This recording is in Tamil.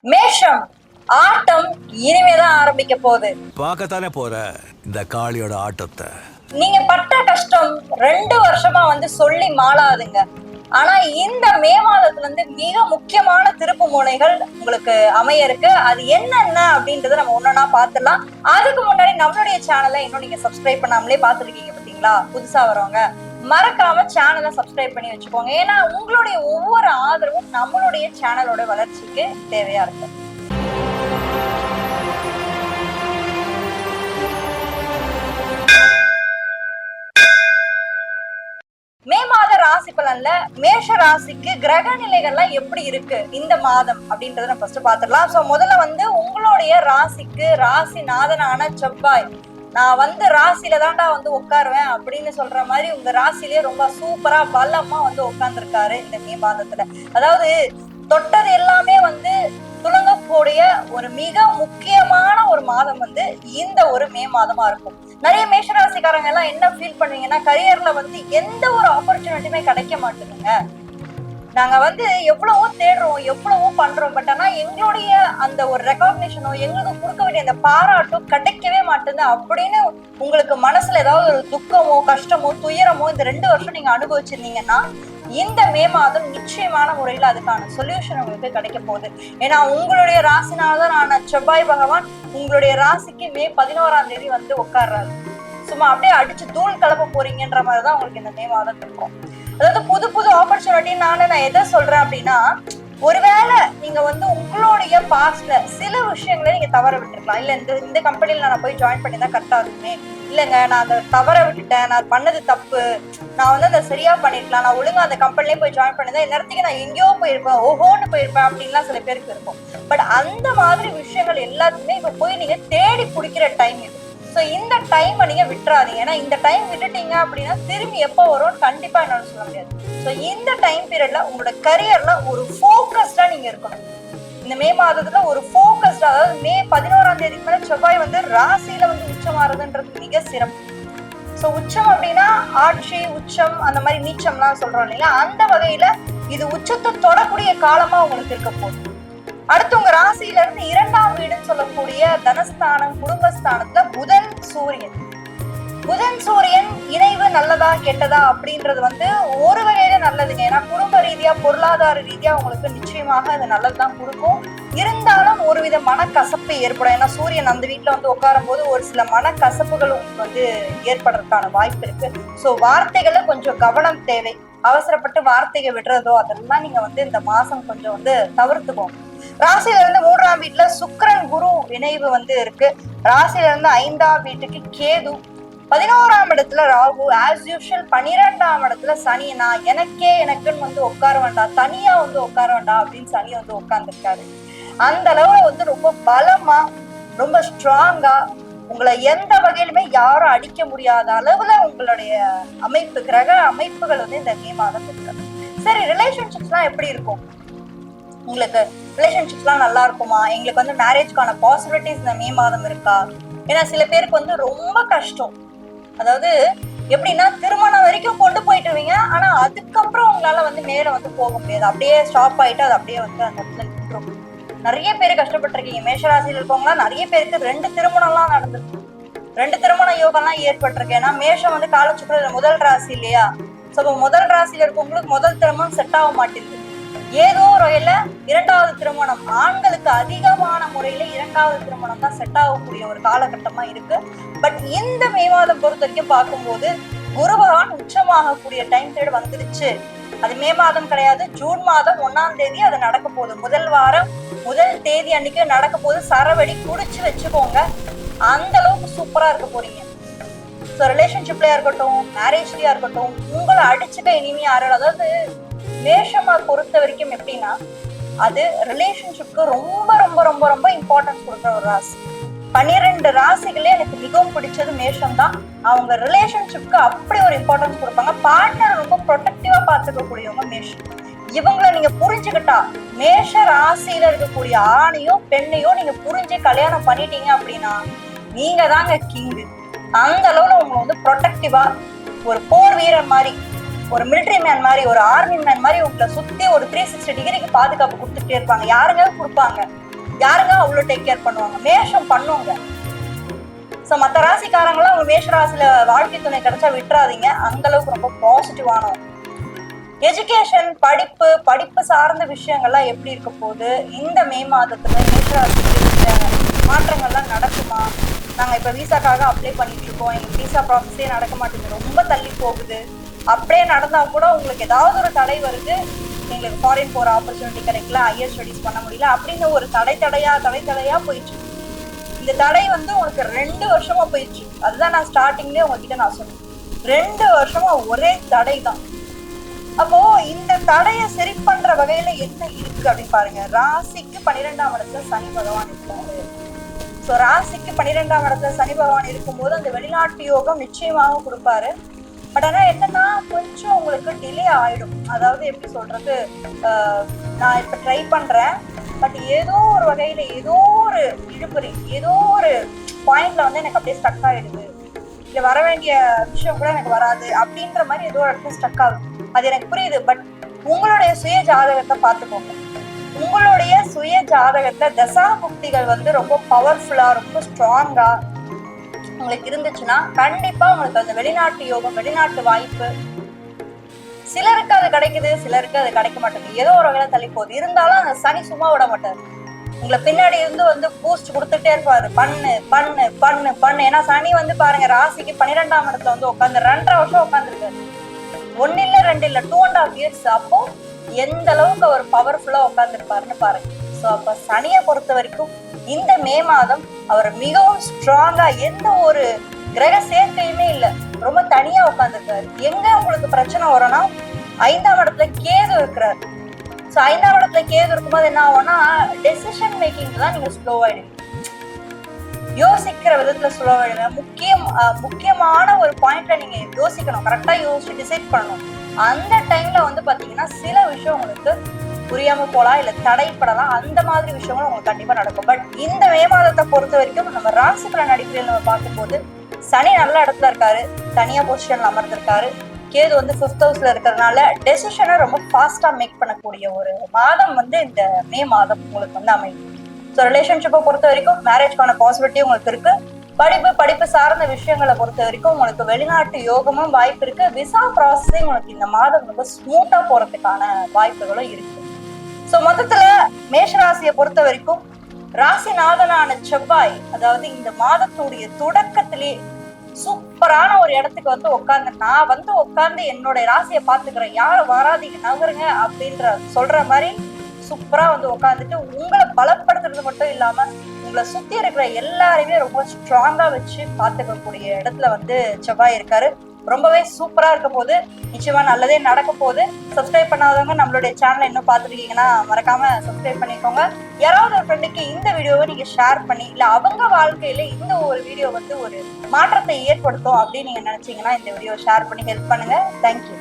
மேஷம் ஆட்டம் இனிமேதான் ஆரம்பிக்க போகுது. பார்க்கத்தானே போற இந்த காளியோட ஆட்டத்தை. நீங்க பட்ட கஷ்டம் 2 வருஷமா சொல்லி மாளாதுங்க. ஆனா இந்த மே மாதத்துல இருந்து மிக முக்கியமான திருப்பு முனைகள் உங்களுக்கு அமைய இருக்கு. அது என்னென்ன அப்படின்றத நம்ம ஒன்னொன்னா பாத்துடலாம். அதுக்கு முன்னாடி நம்மளுடைய சேனலை இன்னும் நீங்க சப்ஸ்கிரைப் பண்ணாமலே பாத்துருக்கீங்க பாத்தீங்களா? புதுசா வரவங்க மறக்காம சேனலை சப்ஸ்கிரைப் பண்ணி வச்சுக்கோங்க. ஏன்னா உங்களுடைய ஒவ்வொரு ஆதரவும் நம்மளுடைய சேனலோட வளர்ச்சிக்கு தேவையா இருக்கு. மே மாத ராசி பலன்ல மேஷ ராசிக்கு கிரக நிலைகள்லாம் எப்படி இருக்கு இந்த மாதம் அப்படின்றத நம்ம ஃபர்ஸ்ட் பாத்துடலாம். சோ முதல்ல உங்களுடைய ராசிக்கு ராசி நாதனான செவ்வாய், நான் ராசியில தான்டா உட்காருவேன் அப்படின்னு சொல்ற மாதிரி உங்க ராசிலேயே ரொம்ப சூப்பரா பலமா உட்கார்ந்துருக்காரு இந்த மே மாதத்துல. அதாவது தொட்டது எல்லாமே துலங்கக்கூடிய ஒரு மிக முக்கியமான ஒரு மாதம் இந்த ஒரு மே மாதமா இருக்கும். நிறைய மேஷராசிக்காரங்க எல்லாம் என்ன ஃபீல் பண்ணுவீங்கன்னா, கரியர்ல எந்த ஒரு ஆப்பர்ச்சுனிட்டியுமே கிடைக்க மாட்டேங்குங்க. நாங்க எவ்வளவோ தேடுறோம், எவ்வளவோ பண்றோம், பட் ஆனா எங்களுடைய அந்த ஒரு ரெகக்னிஷனோ எங்களுக்கு கொடுக்க வேண்டிய அந்த பாராட்டோ கிடைக்கவே மாட்டேங்குது அப்படின்னு உங்களுக்கு மனசுல ஏதாவது ஒரு துக்கமோ கஷ்டமோ துயரமோ இந்த 2 வருஷம் நீங்க அனுபவிச்சிருந்தீங்கன்னா, இந்த மே மாதம் நிச்சயமான முறையில அதுக்கான சொல்யூஷன் உங்களுக்கு கிடைக்க போகுது. ஏன்னா உங்களுடைய ராசினால்தான் ஆன செவ்வாய் பகவான் உங்களுடைய ராசிக்கு மே 11ஆம் தேதி உட்கார்றாரு. சும்மா அப்படியே அடிச்சு தூள் கிளப்ப போறீங்கன்ற மாதிரிதான் உங்களுக்கு இந்த மே மாதம் இருக்கும். அதாவது புது புது ஆப்பர்ச்சுனிட்டி நான் எதை சொல்றேன் அப்படின்னா, ஒருவேளை நீங்க உங்களுடைய பாஸ்ட்ல சில விஷயங்களை நீங்க தவற விட்டுருக்கலாம். இல்ல இந்த கம்பெனில நான் போய் ஜாயின் பண்ணி தான் கரெக்டா இருக்குமே, இல்லைங்க நான் அதை தவற விட்டுட்டேன், நான் பண்ணது தப்பு, நான் அதை சரியா பண்ணிருக்கலாம், நான் ஒழுங்கா அந்த கம்பெனிலேயே போய் ஜாயின் பண்ணிதான் இந்நேரத்துக்கு நான் எங்கேயோ போயிருப்பேன், ஓஹோன்னு போயிருப்பேன் அப்படின்லாம் சில பேருக்கு இருக்கும். பட் அந்த மாதிரி விஷயங்கள் எல்லாத்துக்குமே இப்ப போய் நீங்க தேடி பிடிக்கிற டைம் இது. ஸோ இந்த டைமை நீங்க விட்டுறாதீங்க. ஏன்னா இந்த டைம் விட்டுட்டீங்க அப்படின்னா திரும்பி எப்போ வரும்னு கண்டிப்பா என்னால சொல்ல முடியாது. ஸோ இந்த டைம் பீரியட்ல உங்களோட கரியர்ல ஒரு ஃபோக்கஸ்டா நீங்க இருக்கணும். இந்த மே மாதத்துல ஒரு ஃபோக்கஸ்டா, அதாவது மே 11ஆம் தேதிக்கு மேல செவ்வாய் ராசியில உச்சமாறுதுன்றது மிக சிறப்பு. ஸோ உச்சம் அப்படின்னா ஆட்சி உச்சம் அந்த மாதிரி நீச்சம்லாம் சொல்றோம் இல்லைங்களா, அந்த வகையில இது உச்சத்தை தொடக்கூடிய காலமா உங்களுக்கு இருக்க போகுது. அடுத்து உங்க ராசியில இருந்து 2ஆம் வீடுன்னு சொல்லக்கூடிய தனஸ்தானம் குடும்பஸ்தானத்துல புதன் சூரியன் இணைவு நல்லதா கெட்டதா அப்படின்றது ஒரு வகையில நல்லதுங்க. ஏன்னா குடும்ப ரீதியா பொருளாதார ரீதியா உங்களுக்கு நிச்சயமாக அது நல்லதுதான் கொடுக்கும். இருந்தாலும் ஒருவித மனக்கசப்பு ஏற்படும். ஏன்னா சூரியன் அந்த வீட்டுல உட்காரும் போது ஒரு சில மனக்கசப்புகளும் ஏற்படுறதுக்கான வாய்ப்பு இருக்கு. ஸோ வார்த்தைகளை கொஞ்சம் கவனம் தேவை. அவசரப்பட்டு வார்த்தையை விடுறதோ அதெல்லாம் நீங்க இந்த மாசம் கொஞ்சம் தவிர்த்துக்கோங்க. ராசியில இருந்து 3ஆம் வீட்டுல சுக்கிரன் குரு இணைவு இருக்கு. ராசியில இருந்து 5ஆம் வீட்டுக்கு கேது, 11ஆம் இடத்துல ராகு, ஆஸ் யூஷுவல் 12ஆம் இடத்துல சனி. நான் எனக்குன்னு உட்கார வேண்டாம், தனியா உட்கார வேண்டாம் அப்படின்னு சனி உட்கார்ந்துருக்காரு. அந்த அளவுல ரொம்ப பலமா ரொம்ப ஸ்ட்ராங்கா உங்களை எந்த வகையிலுமே யாரும் அடிக்க முடியாத அளவுல உங்களுடைய அமைப்பு கிரக அமைப்புகள் இந்த மே மாதம் இருக்கு. சரி, ரிலேஷன்ஷிப்ஸ்லாம் எப்படி இருக்கும்? உங்களுக்கு ரிலேஷன்ஷிப்ஸ்லாம் நல்லா இருக்குமா? எங்களுக்கு மேரேஜ்க்கான பாசிபிலிட்டிஸ் இந்த மே மாதம் இருக்கா? ஏன்னா சில பேருக்கு ரொம்ப கஷ்டம். அதாவது எப்படின்னா திருமணம் வரைக்கும் கொண்டு போயிட்டுருவீங்க, ஆனா அதுக்கப்புறம் உங்களால மேல போக முடியாது, அப்படியே ஸ்டாப் ஆயிட்டு அது அப்படியே அந்த இடத்துல நின்றும். நிறைய பேர் கஷ்டப்பட்டிருக்கீங்க. மேஷராசியில் இருக்கவங்களாம் நிறைய பேருக்கு 2 திருமணம்லாம் நடந்திருக்கு, 2 திருமண யோகம்லாம் ஏற்பட்டிருக்கு. ஏன்னா மேஷம் காலச்சுக்கர முதல் ராசி இல்லையா? ஸோ முதல் ராசியில இருக்கவங்களுக்கு முதல் திருமணம் செட் ஆக மாட்டேங்குது. ஏதோ ஒரு வகையில 2வது திருமணம், ஆண்களுக்கு அதிகமான முறையில 2வது திருமணம் தான் செட் ஆகக்கூடிய ஒரு காலகட்டமா இருக்கு. பட் இந்த மே மாதம் பொறுத்த வரைக்கும் பார்க்கும்போது குரு பகவான் உச்சமாகக்கூடிய டைம் பீரியட் வந்துருச்சு. அது மே மாதம் கிடையாது, ஜூன் மாதம் 1ஆம் தேதி அது நடக்க போகுது. முதல் வாரம் முதல் தேதி அன்னைக்கு நடக்க போது. சரவடி குடிச்சு வச்சுக்கோங்க, அந்த அளவுக்கு சூப்பரா இருக்க போறீங்க. ஸோ ரிலேஷன்ஷிப்லயா இருக்கட்டும், மேரேஜ்லயா இருக்கட்டும், உங்களை அடிச்சுக்க இனிமே யாரும். அதாவது மேஷமா பொறுத்த வரைக்கும் எப்படின்னா, அது ரிலேஷன்ஷிப்க்கு ரொம்ப ரொம்ப ரொம்ப ரொம்ப இம்பார்ட்டன்ஸ் கொடுக்குற ஒரு ராசி. 12 ராசிகளே எனக்கு மிகவும் பிடிச்சது மேஷம் தான். அவங்க ரிலேஷன்ஷிப்க்கு அப்படி ஒரு இம்பார்ட்டன்ஸ் கொடுப்பாங்க. பார்ட்னர் ரொம்ப ப்ரொடெக்டிவா பார்த்துக்கக்கூடியவங்க மேஷம். இவங்களை நீங்க புரிஞ்சுக்கிட்டா, மேஷ ராசியில இருக்கக்கூடிய ஆணையோ பெண்ணையோ நீங்க புரிஞ்சு கல்யாணம் பண்ணிட்டீங்க அப்படின்னா நீங்க தாங்க கிங்கு. அந்த அளவுல உங்களை ப்ரொடெக்டிவா ஒரு போர் வீரர் மாதிரி, ஒரு மிலிட்டரி மேன் மாதிரி, ஒரு ஆர்மி மேன் மாதிரி உங்களை சுத்தி ஒரு 360 டிகிரிக்கு பாதுகாப்பு கொடுத்துட்டே இருப்பாங்க. யாருங்க கொடுப்பாங்க? யாருங்க அவ்வளவு டேக் கேர் பண்ணுவாங்க? மேஷம் பண்ணுங்க. சோ மத்த ராசிக்காரங்களும் அவங்க மேஷ ராசியில வாழ்க்கை துணை கிடைச்சா விட்டுறாதீங்க. அந்த அளவுக்கு ரொம்ப பாசிட்டிவானவங்க. எஜுகேஷன், படிப்பு சார்ந்த விஷயங்கள்லாம் எப்படி இருக்க போகுது? இந்த மே மாதத்துல மேஷ ராசிக்கு மாற்றங்கள்லாம் நடக்குமா? நாங்க இப்ப விசாக்காக அப்ளை பண்ணிட்டு இருக்கோம், எங்களுக்கு விசா ப்ராசஸே நடக்க மாட்டேங்குது, ரொம்ப தள்ளி போகுது. அப்படியே நடந்தா கூட உங்களுக்கு ஏதாவது ஒரு தடை வருது, எங்களுக்கு ஃபாரின் போற ஆப்பர்ச்சுனிட்டி கிடைக்கல, ஹையர் ஸ்டடிஸ் பண்ண முடியல அப்படின்னு ஒரு தடையா போயிடுச்சு. இந்த தடை வந்து உங்களுக்கு 2 வருஷமா போயிடுச்சு. அதுதான் நான் ஸ்டார்டிங்லேயே உங்ககிட்ட நான் சொன்னேன், 2 வருஷமா ஒரே தடை தான். அப்போ இந்த தடையை சரி பண்ற வகையில என்ன இருக்கு அப்படின்னு பாருங்க. ராசிக்கு 12ஆம் இடத்துல சனி பகவான் இருக்காரு. சோ ராசிக்கு 12ஆம் இடத்துல சனி பகவான் இருக்கும்போது அந்த வெளிநாட்டு யோகம் நிச்சயமாக கொடுப்பாரு. பட் ஆனா என்னன்னா கொஞ்சம் உங்களுக்கு டிலே ஆயிடும். அதாவது எப்படி சொல்றது, நான் இப்ப ட்ரை பண்றேன், பட் ஏதோ ஒரு வகையில ஏதோ ஒரு இழுபறி, ஏதோ ஒரு பாயிண்ட்ல வந்து எனக்கு அப்படியே ஸ்டக் ஆயிடுது, இல்ல வர வேண்டிய விஷயம் கூட எனக்கு வராது அப்படின்ற மாதிரி ஏதோ ஒரு இடத்துல ஸ்டக் ஆகுது. அது எனக்கு புரியுது. பட் உங்களுடைய சுய ஜாதகத்தை பார்த்துக்கோங்க. உங்களுடைய சுய ஜாதகத்துல தசா புக்திகள் வந்து ரொம்ப பவர்ஃபுல்லா, ரொம்ப ஸ்ட்ராங்கா உங்களுக்கு இருந்துச்சுன்னா கண்டிப்பா உங்களுக்கு அந்த வெளிநாட்டு யோகம், வெளிநாட்டு வாய்ப்பு, சிலருக்கு அது கிடைக்குது, சிலருக்கு அது கிடைக்க மாட்டேங்குது, ஏதோ ஒரு வகையில தள்ளி போகுது. இருந்தாலும் அந்த சனி சும்மா விட மாட்டாரு. உங்களை பின்னாடி இருந்து வந்து பூஸ்ட் கொடுத்துட்டே இருப்பாரு, பண்ணு பண்ணு பண்ணு பண்ணு. ஏன்னா சனி வந்து பாருங்க ராசிக்கு 12ஆம் இடத்துல வந்து உட்காந்து 2.5 வருஷம் உட்காந்துருக்காரு. 1 இல்ல 2 இல்ல 2.5 years. அப்போ எந்த அளவுக்கு அவர் பவர்ஃபுல்லா உட்காந்துருப்பாருன்னு பாருங்க. ஸோ அப்ப சனியை பொறுத்த வரைக்கும் இந்த மே மாதம் அவர் மிகவும் ஸ்ட்ராங்கா, எந்த ஒரு கிரக சேர்க்கையுமே இல்லை, ரொம்ப தனியா உட்காந்துருக்காரு. எங்க உங்களுக்கு பிரச்சனை வரும்னா 5ஆம் இடத்துல கேது இருக்கிறார். ஸோ 5ஆம் இடத்துல கேது இருக்கும்போது என்ன ஆகும்னா டெசிஷன் மேக்கிங் தான் நீங்க ஸ்லோவாயிடுவீங்க, யோசிக்கிற விதத்துல ஸ்லோவாயிடுங்க. முக்கியமான ஒரு பாயிண்ட்ல நீங்க யோசிக்கணும், கரெக்டா யோசிச்சு டிசைட் பண்ணணும். அந்த டைம்ல வந்து பாத்தீங்கன்னா சில விஷயம் உங்களுக்கு புரியாம போலாம், இல்ல தடைப்படலாம். அந்த மாதிரி விஷயங்களும் உங்களுக்கு கண்டிப்பா நடக்கும். பட் இந்த மே மாதத்தை பொறுத்த வரைக்கும் நம்ம ராசி பலன் அடிப்படையில் நம்ம பார்க்கும்போது சனி நல்ல இடத்துல இருக்காரு, தனியா பொசிஷன்ல அமர்ந்திருக்காரு. கேது வந்து 5th ஹவுஸ்ல இருக்கிறதுனால டெசிஷனை ரொம்ப ஃபாஸ்டா மேக் பண்ணக்கூடிய ஒரு மாதம் வந்து இந்த மே மாதம் உங்களுக்கு வந்து அமையும். ஸோ ரிலேஷன்ஷிப்பை பொறுத்த வரைக்கும் மேரேஜ்க்கான பாசிபிலிட்டி உங்களுக்கு இருக்கு. படிப்பு சார்ந்த விஷயங்களை பொறுத்த வரைக்கும் உங்களுக்கு வெளிநாட்டு யோகமும் வாய்ப்பு இருக்கு. விசா ப்ராசஸிங் உங்களுக்கு இந்த மாதம் ரொம்ப ஸ்மூத்தா போறதுக்கான வாய்ப்புகளும் இருக்கு. ஸோ மொத்தத்துல மேஷராசியை பொறுத்த வரைக்கும் ராசிநாதனான செவ்வாய், அதாவது இந்த மாதத்துடைய தொடக்கத்திலே சூப்பரான ஒரு இடத்துக்கு வந்து உட்கார்ந்து என்னோட ராசியை பாத்துக்கிறேன், யாரும் வராதீங்க நகருங்க அப்படின்ற சொல்ற மாதிரி சூப்பரா வந்து உட்காந்துட்டு உங்களை பலப்படுத்துறது மட்டும் இல்லாம உங்களை சுத்தி இருக்கிற எல்லாரையுமே ரொம்ப ஸ்ட்ராங்கா வச்சு பாத்துக்கக்கூடிய இடத்துல வந்து செவ்வாய் இருக்காரு. ரொம்பவே சூப்பரா இருக்க போது, நிச்சயமா நல்லதே நடக்க போகுது. சப்ஸ்கிரைப் பண்ணாதவங்க நம்மளுடைய சேனலை இன்னும் பார்த்துருக்கீங்கன்னா மறக்காம சப்ஸ்கிரைப் பண்ணிக்கோங்க. யாராவது ஒரு ஃப்ரெண்டுக்கு இந்த வீடியோவை நீங்க ஷேர் பண்ணி, இல்ல அவங்க வாழ்க்கையில இந்த ஒரு வீடியோ வந்து ஒரு மாற்றத்தை ஏற்படுத்தும் அப்படின்னு நீங்க நினைச்சீங்கன்னா இந்த வீடியோ ஷேர் பண்ணி ஹெல்ப் பண்ணுங்க. தேங்க்யூ.